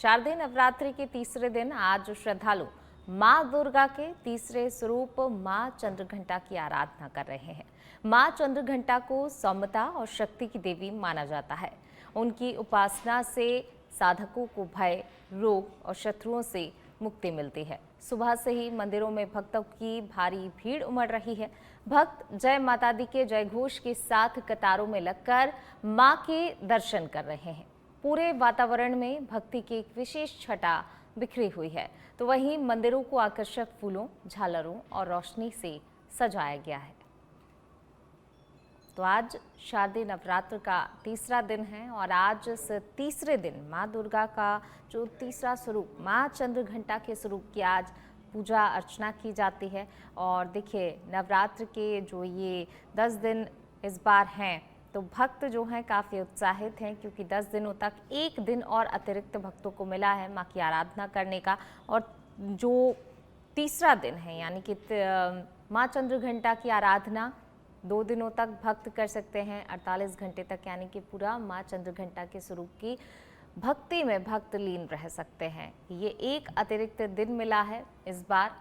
शारदीय नवरात्रि के तीसरे दिन आज श्रद्धालु मां दुर्गा के तीसरे स्वरूप मां चंद्रघंटा की आराधना कर रहे हैं। मां चंद्रघंटा को सौम्यता और शक्ति की देवी माना जाता है। उनकी उपासना से साधकों को भय, रोग और शत्रुओं से मुक्ति मिलती है। सुबह से ही मंदिरों में भक्तों की भारी भीड़ उमड़ रही है। भक्त जय माता दी के जय घोष के साथ कतारों में लगकर मां के दर्शन कर रहे हैं। पूरे वातावरण में भक्ति की एक विशेष छटा बिखरी हुई है, तो वहीं मंदिरों को आकर्षक फूलों, झालरों और रोशनी से सजाया गया है। तो आज शारदीय नवरात्र का तीसरा दिन है और आज इस तीसरे दिन मां दुर्गा का जो तीसरा स्वरूप मां चंद्रघंटा के स्वरूप की आज पूजा अर्चना की जाती है। और देखिए, नवरात्र के जो ये 10 दिन इस बार हैं, तो भक्त जो हैं काफ़ी उत्साहित हैं, क्योंकि 10 दिनों तक एक दिन और अतिरिक्त भक्तों को मिला है मां की आराधना करने का। और जो तीसरा दिन है, यानी कि मां चंद्रघंटा की आराधना 2 दिनों तक भक्त कर सकते हैं, 48 घंटे तक, यानी कि पूरा मां चंद्रघंटा के स्वरूप की भक्ति में भक्त लीन रह सकते हैं। ये एक अतिरिक्त दिन मिला है इस बार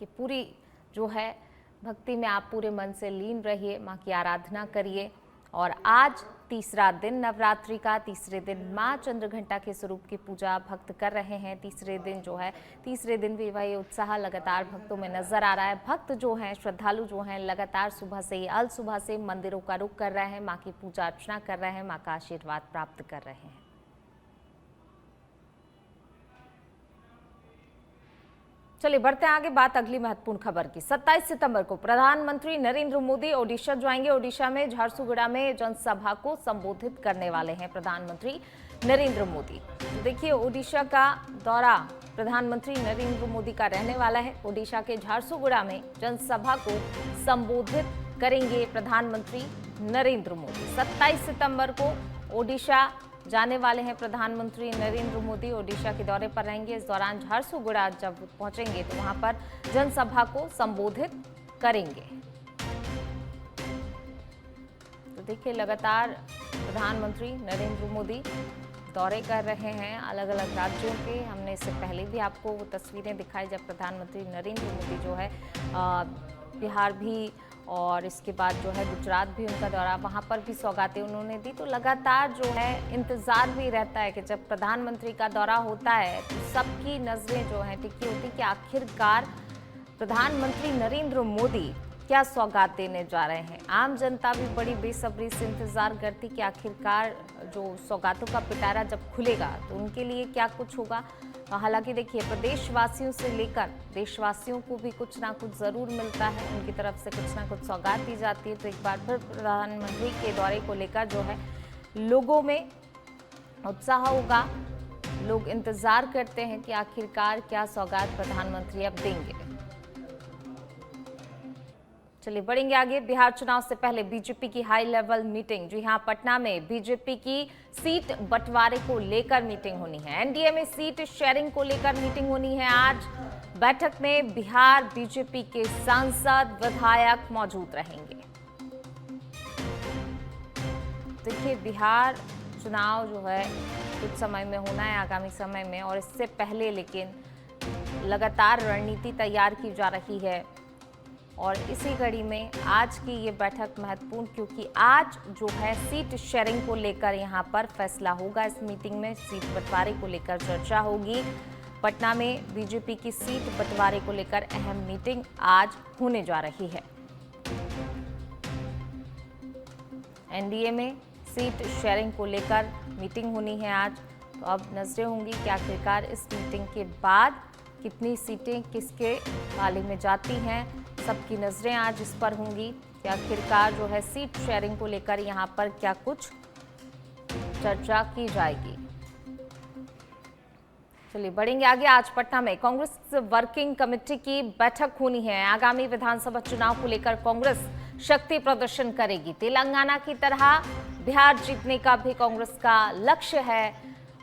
कि पूरी जो है भक्ति में आप पूरे मन से लीन रहिए, मां की आराधना करिए। और आज तीसरा दिन नवरात्रि का, तीसरे दिन मां चंद्रघंटा के स्वरूप की पूजा भक्त कर रहे हैं। तीसरे दिन जो है, तीसरे दिन भी वही उत्साह लगातार भक्तों में नजर आ रहा है। भक्त जो हैं, श्रद्धालु जो हैं, लगातार सुबह से ही अल सुबह से मंदिरों का रुख कर रहे हैं, मां की पूजा अर्चना कर रहे हैं, मां का आशीर्वाद प्राप्त कर रहे हैं। चलिए बढ़ते हैं आगे, बात अगली महत्वपूर्ण खबर की। 27 सितंबर को प्रधानमंत्री नरेंद्र मोदी ओडिशा जाएंगे। ओडिशा में झारसुगुड़ा में जनसभा को संबोधित करने वाले हैं प्रधानमंत्री नरेंद्र मोदी। तो देखिए, ओडिशा का दौरा प्रधानमंत्री नरेंद्र मोदी का रहने वाला है। ओडिशा के झारसुगुड़ा में जनसभा को संबोधित करेंगे प्रधानमंत्री नरेंद्र मोदी। 27 सितंबर को ओडिशा जाने वाले हैं प्रधानमंत्री नरेंद्र मोदी। ओडिशा के दौरे पर रहेंगे। इस दौरान झारसुगुड़ा जब पहुंचेंगे तो वहां पर जनसभा को संबोधित करेंगे। तो देखिए, लगातार प्रधानमंत्री नरेंद्र मोदी दौरे कर रहे हैं अलग अलग राज्यों के। हमने इससे पहले भी आपको वो तस्वीरें दिखाई जब प्रधानमंत्री नरेंद्र मोदी जो है बिहार भी और इसके बाद जो है गुजरात भी उनका दौरा, वहाँ पर भी सौगातें उन्होंने दी। तो लगातार जो है इंतज़ार भी रहता है कि जब प्रधानमंत्री का दौरा होता है तो सबकी नज़रें जो हैं टिकी होती कि आखिरकार प्रधानमंत्री नरेंद्र मोदी क्या सौगात देने जा रहे हैं। आम जनता भी बड़ी बेसब्री से इंतज़ार करती कि आखिरकार जो सौगातों का पिटारा जब खुलेगा तो उनके लिए क्या कुछ होगा। हालांकि देखिए, प्रदेशवासियों से लेकर देशवासियों को भी कुछ ना कुछ ज़रूर मिलता है, उनकी तरफ से कुछ ना कुछ सौगात दी जाती है। तो एक बार फिर प्रधानमंत्री के दौरे को लेकर जो है लोगों में उत्साह होगा। लोग इंतज़ार करते हैं कि आखिरकार क्या सौगात प्रधानमंत्री अब देंगे। चलिए बढ़ेंगे आगे। बिहार चुनाव से पहले बीजेपी की हाई लेवल मीटिंग। जी हां, पटना में बीजेपी की सीट बंटवारे को लेकर मीटिंग होनी है। एनडीए में सीट शेयरिंग को लेकर मीटिंग होनी है आज। बैठक में बिहार बीजेपी के सांसद, विधायक मौजूद रहेंगे। देखिए, बिहार चुनाव जो है कुछ समय में होना है, आगामी समय में, और इससे पहले लेकिन लगातार रणनीति तैयार की जा रही है। और इसी कड़ी में आज की ये बैठक महत्वपूर्ण, क्योंकि आज जो है सीट शेयरिंग को लेकर यहाँ पर फैसला होगा। इस मीटिंग में सीट बंटवारे को लेकर चर्चा होगी। पटना में बीजेपी की सीट बंटवारे को लेकर अहम मीटिंग आज होने जा रही है। एनडीए में सीट शेयरिंग को लेकर मीटिंग होनी है आज। तो अब नजरें होंगी कि आखिरकार इस मीटिंग के बाद कितनी सीटें किसके पाले में जाती हैं। सबकी नजरें आज इस पर होंगी कि आखिरकार जो है सीट शेयरिंग को लेकर यहाँ पर क्या कुछ चर्चा की जाएगी। चलिए बढ़ेंगे आगे। आज पटना में कांग्रेस वर्किंग कमेटी की बैठक होनी है। आगामी विधानसभा चुनाव को लेकर कांग्रेस शक्ति प्रदर्शन करेगी। तेलंगाना की तरह बिहार जीतने का भी कांग्रेस का लक्ष्य है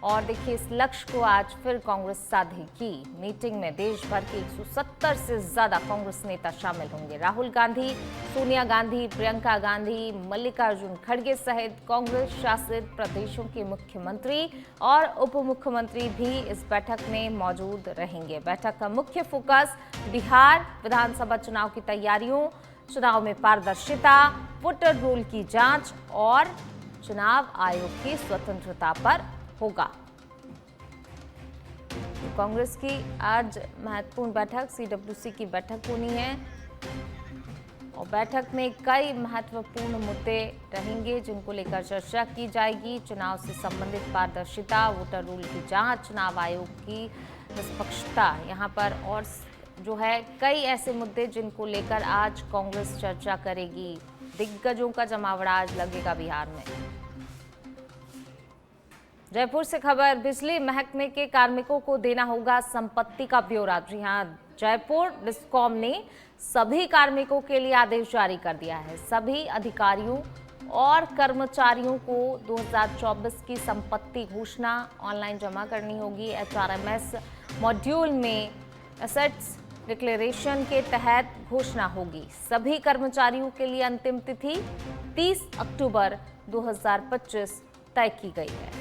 और देखिए इस लक्ष्य को आज फिर कांग्रेस साधेगी। मीटिंग में देश भर के 170 से ज्यादा कांग्रेस नेता शामिल होंगे। राहुल गांधी, सोनिया गांधी, प्रियंका गांधी, मल्लिकार्जुन खड़गे सहित कांग्रेस शासित प्रदेशों के मुख्यमंत्री और उप मुख्यमंत्री भी इस बैठक में मौजूद रहेंगे। बैठक का मुख्य फोकस बिहार विधानसभा चुनाव की तैयारियों, चुनाव में पारदर्शिता, वोटर रोल की जांच और चुनाव आयोग की स्वतंत्रता पर होगा। कांग्रेस की आज महत्वपूर्ण बैठक सीडब्ल्यूसी की बैठक होनी है और बैठक में कई महत्वपूर्ण मुद्दे रहेंगे जिनको लेकर चर्चा की जाएगी। चुनाव से संबंधित पारदर्शिता, वोटर रोल की जांच, चुनाव आयोग की निष्पक्षता, यहाँ पर और जो है कई ऐसे मुद्दे जिनको लेकर आज कांग्रेस चर्चा करेगी। दिग्गजों का जमावड़ा आज लगेगा बिहार में। जयपुर से खबर, बिजली महकमे के कार्मिकों को देना होगा संपत्ति का ब्यौरा। जी हां, जयपुर डिस्कॉम ने सभी कार्मिकों के लिए आदेश जारी कर दिया है। सभी अधिकारियों और कर्मचारियों को 2024 की संपत्ति घोषणा ऑनलाइन जमा करनी होगी। HRMS मॉड्यूल में एसेट्स डिक्लेरेशन के तहत घोषणा होगी। सभी कर्मचारियों के लिए अंतिम तिथि 30 अक्टूबर 2025 तय की गई है।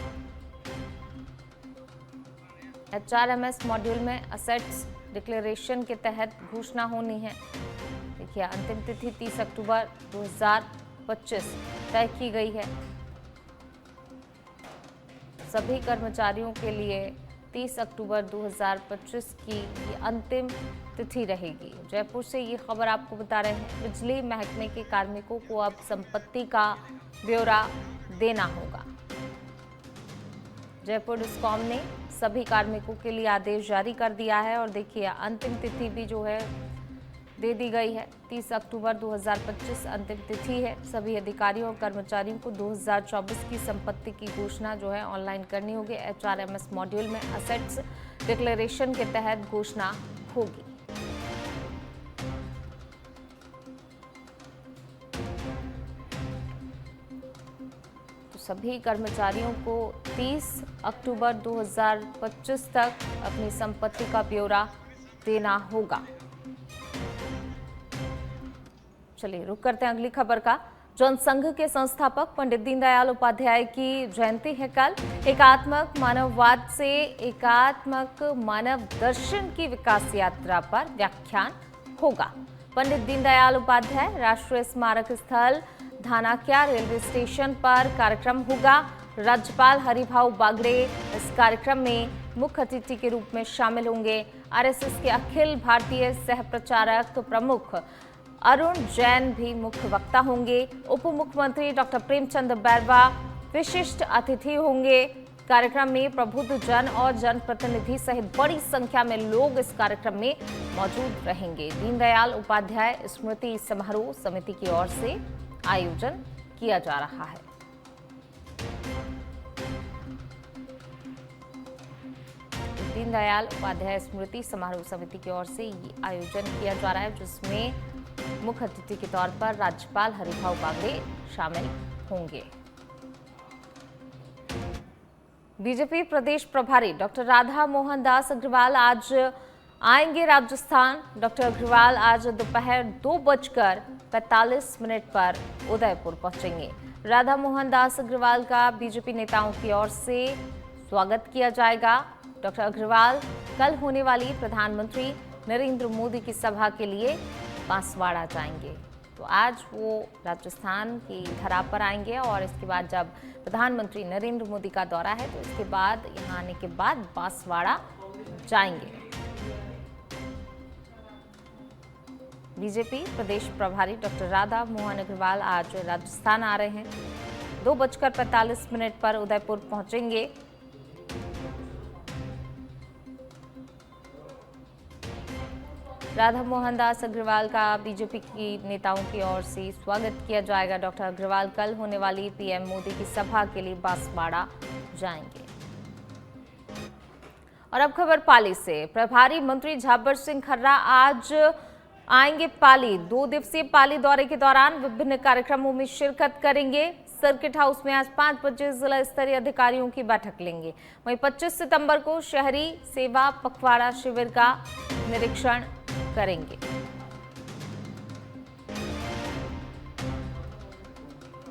HRMS मॉड्यूल में एसेट्स डिक्लेरेशन के तहत घोषणा होनी है। देखिए अंतिम तिथि 30 अक्टूबर 2025 तय की गई है। सभी कर्मचारियों के लिए 30 अक्टूबर 2025 की ये अंतिम तिथि रहेगी। जयपुर से ये खबर आपको बता रहे हैं। बिजली महकमे के कार्मिकों को अब संपत्ति का ब्यौरा देना होगा। जयपुर डिस्कॉम ने सभी कार्मिकों के लिए आदेश जारी कर दिया है और देखिए अंतिम तिथि भी जो है दे दी गई है। 30 अक्टूबर 2025 अंतिम तिथि है। सभी अधिकारियों और कर्मचारियों को 2024 की संपत्ति की घोषणा जो है ऑनलाइन करनी होगी। HRMS मॉड्यूल में एसेट्स डिक्लेरेशन के तहत घोषणा होगी। तो सभी कर्मचारियों को 30 अक्टूबर 2025 तक अपनी संपत्ति का ब्यौरा देना होगा। चलिए रुक करते हैं अगली खबर का। जनसंघ के संस्थापक पंडित दीनदयाल उपाध्याय की जयंती है कल। एकात्मक मानववाद से एकात्मक मानव दर्शन की विकास यात्रा पर व्याख्यान होगा। पंडित दीनदयाल उपाध्याय राष्ट्रीय स्मारक स्थल धानाक्या रेलवे स्टेशन पर कार्यक्रम होगा। राज्यपाल हरिभाऊ बागड़े इस कार्यक्रम में मुख्य अतिथि के रूप में शामिल होंगे। RSS के अखिल भारतीय सह प्रचारक प्रमुख अरुण जैन भी मुख्य वक्ता होंगे। उप मुख्यमंत्री डॉक्टर प्रेमचंद बैरवा विशिष्ट अतिथि होंगे। कार्यक्रम में प्रबुद्ध जन और जनप्रतिनिधि सहित बड़ी संख्या में लोग इस कार्यक्रम में मौजूद रहेंगे। दीनदयाल उपाध्याय स्मृति समारोह समिति की ओर से आयोजन किया जा रहा है। दीनदयाल उपाध्याय स्मृति समारोह समिति की ओर से ये आयोजन किया जा रहा है, जिसमें मुख्य अतिथि के तौर पर राज्यपाल हरिभाऊ बागड़े शामिल होंगे। बीजेपी प्रदेश प्रभारी डॉक्टर राधा मोहन दास अग्रवाल आज आएंगे राजस्थान। डॉक्टर अग्रवाल आज दोपहर 2:45 पर उदयपुर पहुंचेंगे। राधा मोहन दास अग्रवाल का बीजेपी नेताओं की ओर से स्वागत किया जाएगा। डॉक्टर अग्रवाल कल होने वाली प्रधानमंत्री नरेंद्र मोदी की सभा के लिए बांसवाड़ा जाएंगे। तो आज वो राजस्थान की धरा पर आएंगे और इसके बाद जब प्रधानमंत्री नरेंद्र मोदी का दौरा है तो इसके बाद यहाँ आने के बाद बांसवाड़ा जाएंगे। बीजेपी प्रदेश प्रभारी डॉक्टर राधा मोहन अग्रवाल आज राजस्थान आ रहे हैं। 2:45 पर उदयपुर पहुंचेंगे। राधा मोहन दास अग्रवाल का बीजेपी की नेताओं की ओर से स्वागत किया जाएगा। डॉक्टर अग्रवाल कल होने वाली पीएम मोदी की सभा के लिए बांसवाड़ा जाएंगे। और अब खबर पाली से। प्रभारी मंत्री झाबर सिंह खर्रा आज आएंगे पाली। 2 दिवसीय पाली दौरे के दौरान विभिन्न कार्यक्रमों में शिरकत करेंगे। सर्किट हाउस में आज 5 बजे जिला स्तरीय अधिकारियों की बैठक लेंगे। वहीं 25 सितंबर को शहरी सेवा पखवाड़ा शिविर का निरीक्षण करेंगे।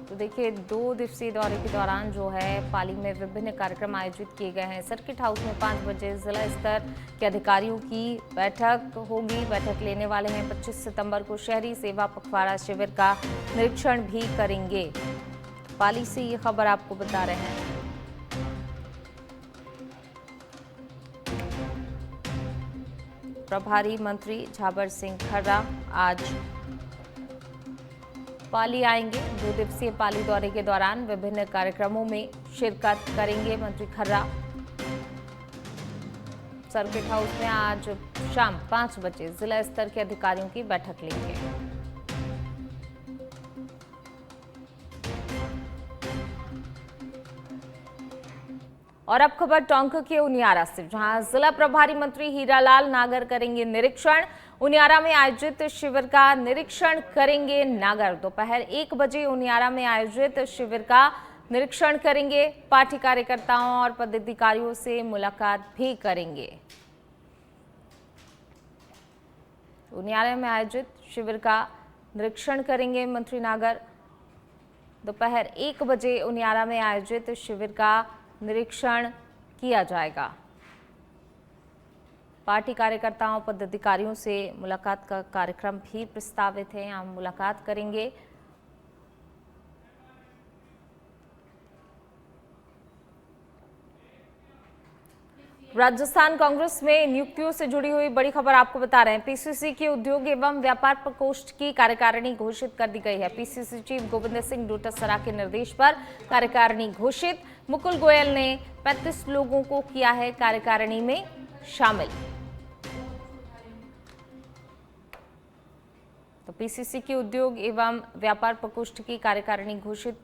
तो देखिए, 2 दिवसीय दौरे के दौरान जो है पाली में विभिन्न कार्यक्रम आयोजित किए गए हैं। सर्किट हाउस में 5 बजे जिला स्तर के अधिकारियों की बैठक होगी। बैठक लेने वाले हैं। 25 सितंबर को शहरी सेवा पखवाड़ा शिविर का निरीक्षण भी करेंगे। पाली से ये खबर आपको बता रहे हैं। प्रभारी मंत्री झाबर सिंह खर्रा आज पाली आएंगे। 2 दिवसीय पाली दौरे के दौरान विभिन्न कार्यक्रमों में शिरकत करेंगे मंत्री खर्रा। सर्किट हाउस में आज शाम 5 बजे जिला स्तर के अधिकारियों की बैठक लेंगे। और अब खबर टोंक के उनियारा से, जहां जिला प्रभारी मंत्री हीरालाल नागर करेंगे निरीक्षण। उनियारा में आयोजित शिविर का निरीक्षण करेंगे नागर। दोपहर 1 बजे उनियारा में आयोजित शिविर का निरीक्षण करेंगे। पार्टी कार्यकर्ताओं और पदाधिकारियों से मुलाकात भी करेंगे। उनियारा में आयोजित शिविर का निरीक्षण करेंगे मंत्री नागर। दोपहर 1 बजे उनियारा में आयोजित शिविर का निरीक्षण किया जाएगा। पार्टी कार्यकर्ताओं पदाधिकारियों से मुलाकात का कार्यक्रम भी प्रस्तावित है। यहाँ मुलाकात करेंगे। राजस्थान कांग्रेस में नियुक्तियों से जुड़ी हुई बड़ी खबर आपको बता रहे हैं। पीसीसी की उद्योग एवं व्यापार प्रकोष्ठ की कार्यकारिणी घोषित कर दी गई है। पीसीसी चीफ गोविंद सिंह डोटासरा के निर्देश पर कार्यकारिणी घोषित। मुकुल गोयल ने 35 लोगों को किया है कार्यकारिणी में शामिल। तो पीसीसी की उद्योग एवं व्यापार प्रकोष्ठ की कार्यकारिणी घोषित।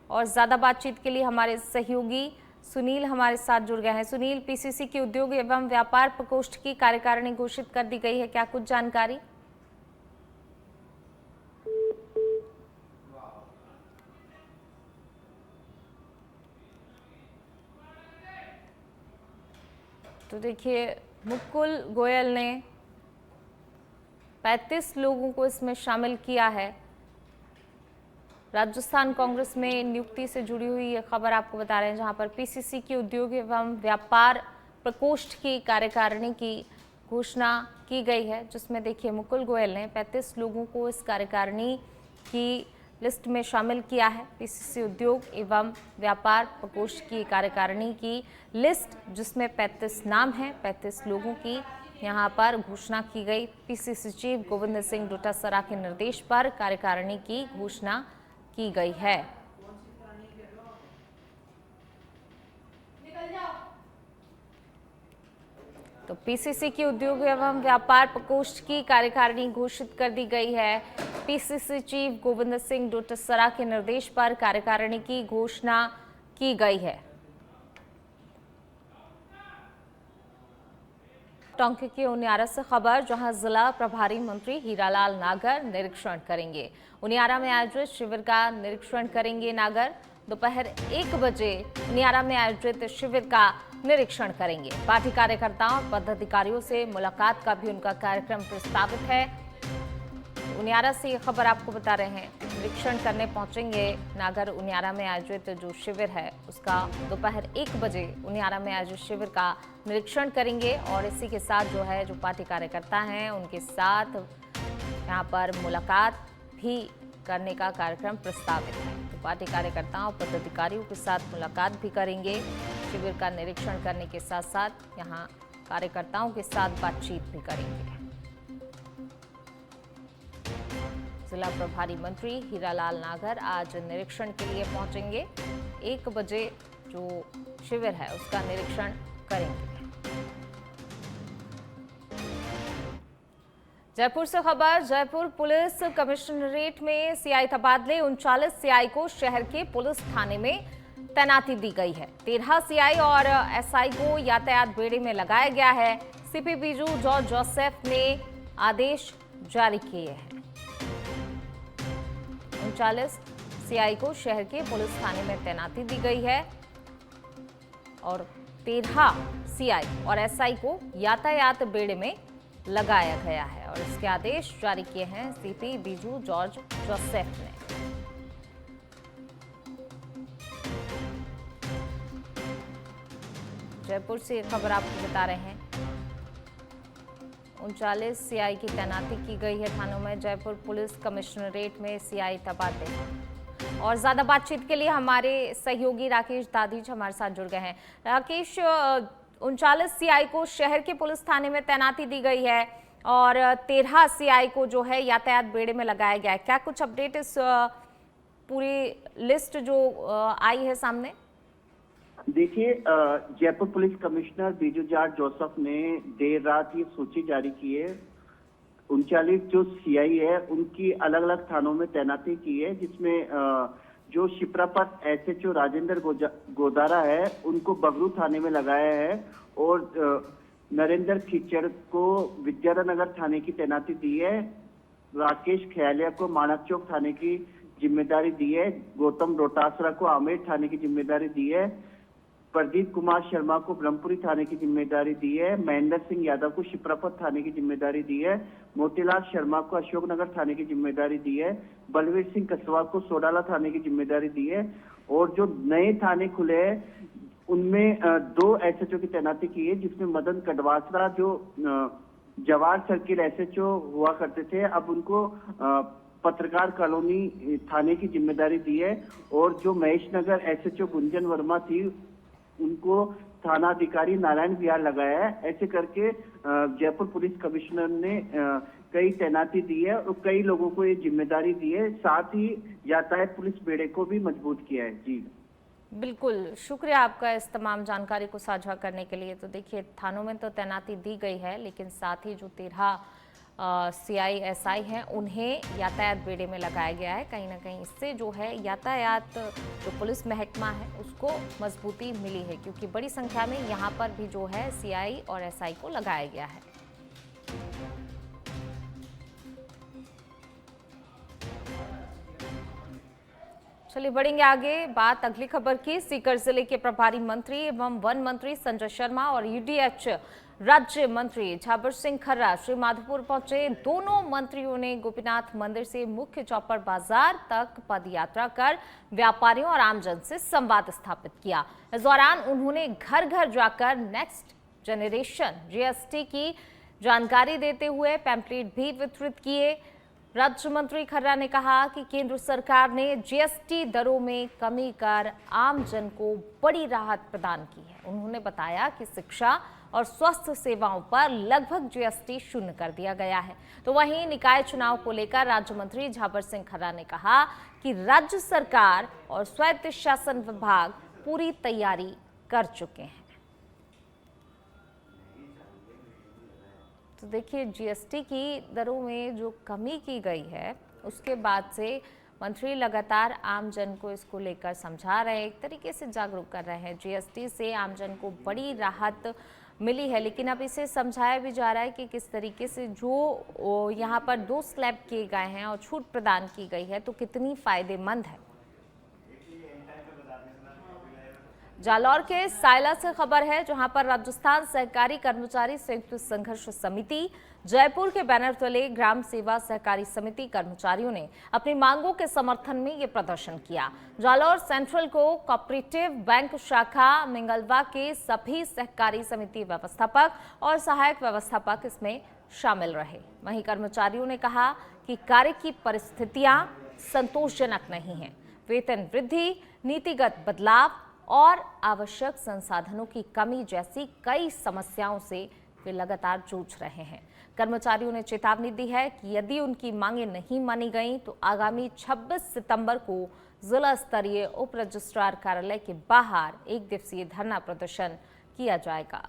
और ज्यादा बातचीत के लिए हमारे सहयोगी सुनील हमारे साथ जुड़ गए हैं। सुनील, पीसीसी की उद्योग एवं व्यापार प्रकोष्ठ की कार्यकारिणी घोषित कर दी गई है, क्या कुछ जानकारी? तो देखिए, मुकुल गोयल ने 35 लोगों को इसमें शामिल किया है। राजस्थान कांग्रेस में नियुक्ति से जुड़ी हुई ये खबर आपको बता रहे हैं, जहां पर पीसीसी की उद्योग एवं व्यापार प्रकोष्ठ की कार्यकारिणी की घोषणा की गई है, जिसमें देखिए मुकुल गोयल ने 35 लोगों को इस कार्यकारिणी की लिस्ट में शामिल किया है। पीसीसी उद्योग एवं व्यापार प्रकोष्ठ की कार्यकारिणी की लिस्ट, जिसमें 35 नाम हैं, 35 लोगों की यहां पर घोषणा की गई। पीसीसी चीफ गोविंद सिंह डोटासरा के निर्देश पर कार्यकारिणी की घोषणा की गई है। तो पीसीसी की उद्योग एवं व्यापार प्रकोष्ठ की कार्यकारिणी घोषित कर दी गई है। पीसीसी चीफ गोविंद सिंह डोटासरा के निर्देश पर कार्यकारिणी की घोषणा की गई है। टोंक के उनियारा से खबर, जहां जिला प्रभारी मंत्री हीरालाल नागर निरीक्षण करेंगे। उनियारा में आयोजित शिविर का निरीक्षण करेंगे नागर। दोपहर 1 बजे उनियारा में आयोजित शिविर का निरीक्षण करेंगे। पार्टी कार्यकर्ताओं और पदाधिकारियों से मुलाकात का भी उनका कार्यक्रम प्रस्तावित है। उनियारा से ये खबर आपको बता रहे हैं। निरीक्षण करने पहुंचेंगे नागर। उनियारा में आयोजित जो शिविर है उसका दोपहर 1 बजे उनियारा में आयोजित शिविर का निरीक्षण करेंगे। और इसी के साथ जो है, जो पार्टी कार्यकर्ता हैं उनके साथ यहाँ पर मुलाकात भी करने का कार्यक्रम प्रस्तावित है। तो पार्टी कार्यकर्ताओं पदाधिकारियों के साथ मुलाकात भी करेंगे। शिविर का निरीक्षण करने के साथ साथ यहाँ कार्यकर्ताओं के साथ बातचीत भी करेंगे। जिला प्रभारी मंत्री हीरालाल नागर आज निरीक्षण के लिए पहुंचेंगे। 1 बजे जो शिविर है उसका निरीक्षण करेंगे। जयपुर से खबर, जयपुर पुलिस कमिश्नरेट में सीआई तबादले। 39 सीआई को शहर के पुलिस थाने में तैनाती दी गई है। 13 सीआई और एसआई को यातायात बेड़े में लगाया गया है। सीपी बीजू जॉर्ज जोसेफ ने आदेश जारी किए हैं। 39 सीआई को शहर के पुलिस थाने में तैनाती दी गई है और 13 सीआई और एसआई को यातायात बेड़े में लगाया गया है और इसके आदेश जारी किए हैं सीपी बीजू जॉर्ज जोसेफ ने। जयपुर से खबर आपको बता रहे हैं, 39 सीआई की तैनाती की गई है थानों में। जयपुर पुलिस कमिश्नरेट में सीआई तबादले और ज्यादा बातचीत के लिए हमारे सहयोगी राकेश दादीज हमारे साथ जुड़ गए हैं। राकेश, 39 सीआई को शहर के पुलिस थाने में तैनाती दी गई है और 13 सीआई को जो है यातायात बेड़े में लगाया गया है। क्या कुछ अपडेट इस पूरी लिस्ट जो आई है सामने? देखिए, Jaipur police commissioner Biju George Joseph ने देर रात ये सूची जारी की है। 39 जो सीआई है उनकी अलग अलग थानों में तैनाती की है, जिसमें जो शिप्रापत एसएचओ राजेंद्र गोदारा है उनको बगरू थाने में लगाया है और नरेंद्र खिचड़ को विद्यानगर थाने की तैनाती दी है। राकेश खयालिया को माणक चौक थाने की जिम्मेदारी दी है। गौतम डोटासरा को आमेर थाने की जिम्मेदारी दी है। प्रदीप कुमार शर्मा को ब्रह्मपुरी थाने की जिम्मेदारी दी है। महेंद्र सिंह यादव को शिप्रापत थाने की जिम्मेदारी दी है। मोतीलाल शर्मा को अशोकनगर थाने की जिम्मेदारी दी है। बलवीर सिंह कसवा को सोडाला थाने की जिम्मेदारी दी है और जो नए थाने खुले हैं उनमें 2 एसएचओ की तैनाती की है, जिसमें मदन कटवासरा जो जवाहर सर्किल एसएचओ हुआ करते थे, अब उनको पत्रकार कॉलोनी थाने की जिम्मेदारी दी है और जो महेश नगर एसएचओ गुंजन वर्मा थी उनको थाना अधिकारी नारायण विहार लगाया है। ऐसे करके जयपुर पुलिस कमिश्नर ने कई तैनाती दी है और कई लोगों को ये जिम्मेदारी दी है। साथ ही यातायात पुलिस बेड़े को भी मजबूत किया है। जी बिल्कुल, शुक्रिया आपका इस तमाम जानकारी को साझा करने के लिए। तो देखिए, थानों में तो तैनाती दी गई है, लेकिन साथ ही जो 13 सीआई एसआई हैं उन्हें यातायात बेड़े में लगाया गया है। कहीं ना कहीं इससे जो है यातायात जो पुलिस महकमा है उसको मजबूती मिली है, क्योंकि बड़ी संख्या में यहाँ पर भी जो है सीआई और एसआई को लगाया गया है। चलिए बढ़ेंगे आगे। बात अगली खबर की। सीकर जिले के प्रभारी मंत्री एवं वन मंत्री संजय शर्मा और ईडीएच राज्य मंत्री झाबर सिंह खर्रा श्री माधोपुर पहुंचे। दोनों मंत्रियों ने गोपीनाथ मंदिर से मुख्य चौपर बाजार तक पद यात्रा कर व्यापारियों और आमजन से संवाद स्थापित किया। इस दौरान उन्होंने घर घर जाकर नेक्स्ट जनरेशन जीएसटी की जानकारी देते हुए पैम्पलेट भी वितरित किए। राज्य मंत्री खर्रा ने कहा कि केंद्र सरकार ने जीएसटी दरों में कमी कर आम जन को बड़ी राहत प्रदान की है। उन्होंने बताया कि शिक्षा और स्वास्थ्य सेवाओं पर लगभग जीएसटी शून्य कर दिया गया है। तो वहीं निकाय चुनाव को लेकर राज्य मंत्री झाबर सिंह खर्रा ने कहा कि राज्य सरकार और स्वायत्त शासन विभाग पूरी तैयारी कर चुके हैं। तो देखिए, जीएसटी की दरों में जो कमी की गई है उसके बाद से मंत्री लगातार आम जन को इसको लेकर समझा रहे हैं, एक तरीके से जागरूक कर रहे हैं। जीएसटी से आम जन को बड़ी राहत मिली है, लेकिन अब इसे समझाया भी जा रहा है कि किस तरीके से जो यहाँ पर 2 स्लैब किए गए हैं और छूट प्रदान की गई है तो कितनी फायदेमंद है। जालौर के सायला से खबर है, जहां पर राजस्थान सहकारी कर्मचारी संयुक्त संघर्ष समिति जयपुर के बैनर तले ग्राम सेवा सहकारी समिति कर्मचारियों ने अपनी मांगों के समर्थन में ये प्रदर्शन किया। जालौर सेंट्रल को कोऑपरेटिव बैंक शाखा मिंगलवा के सभी सहकारी समिति व्यवस्थापक और सहायक व्यवस्थापक इसमें शामिल रहे। वहीं कर्मचारियों ने कहा कि कार्य की परिस्थितियां संतोषजनक नहीं है। वेतन वृद्धि, नीतिगत बदलाव और आवश्यक संसाधनों की कमी जैसी कई समस्याओं से वे लगातार जूझ रहे हैं। कर्मचारियों ने चेतावनी दी है कि यदि उनकी मांगें नहीं मानी गईं तो आगामी 26 सितंबर को जिला स्तरीय उप रजिस्ट्रार कार्यालय के बाहर 1 दिवसीय धरना प्रदर्शन किया जाएगा।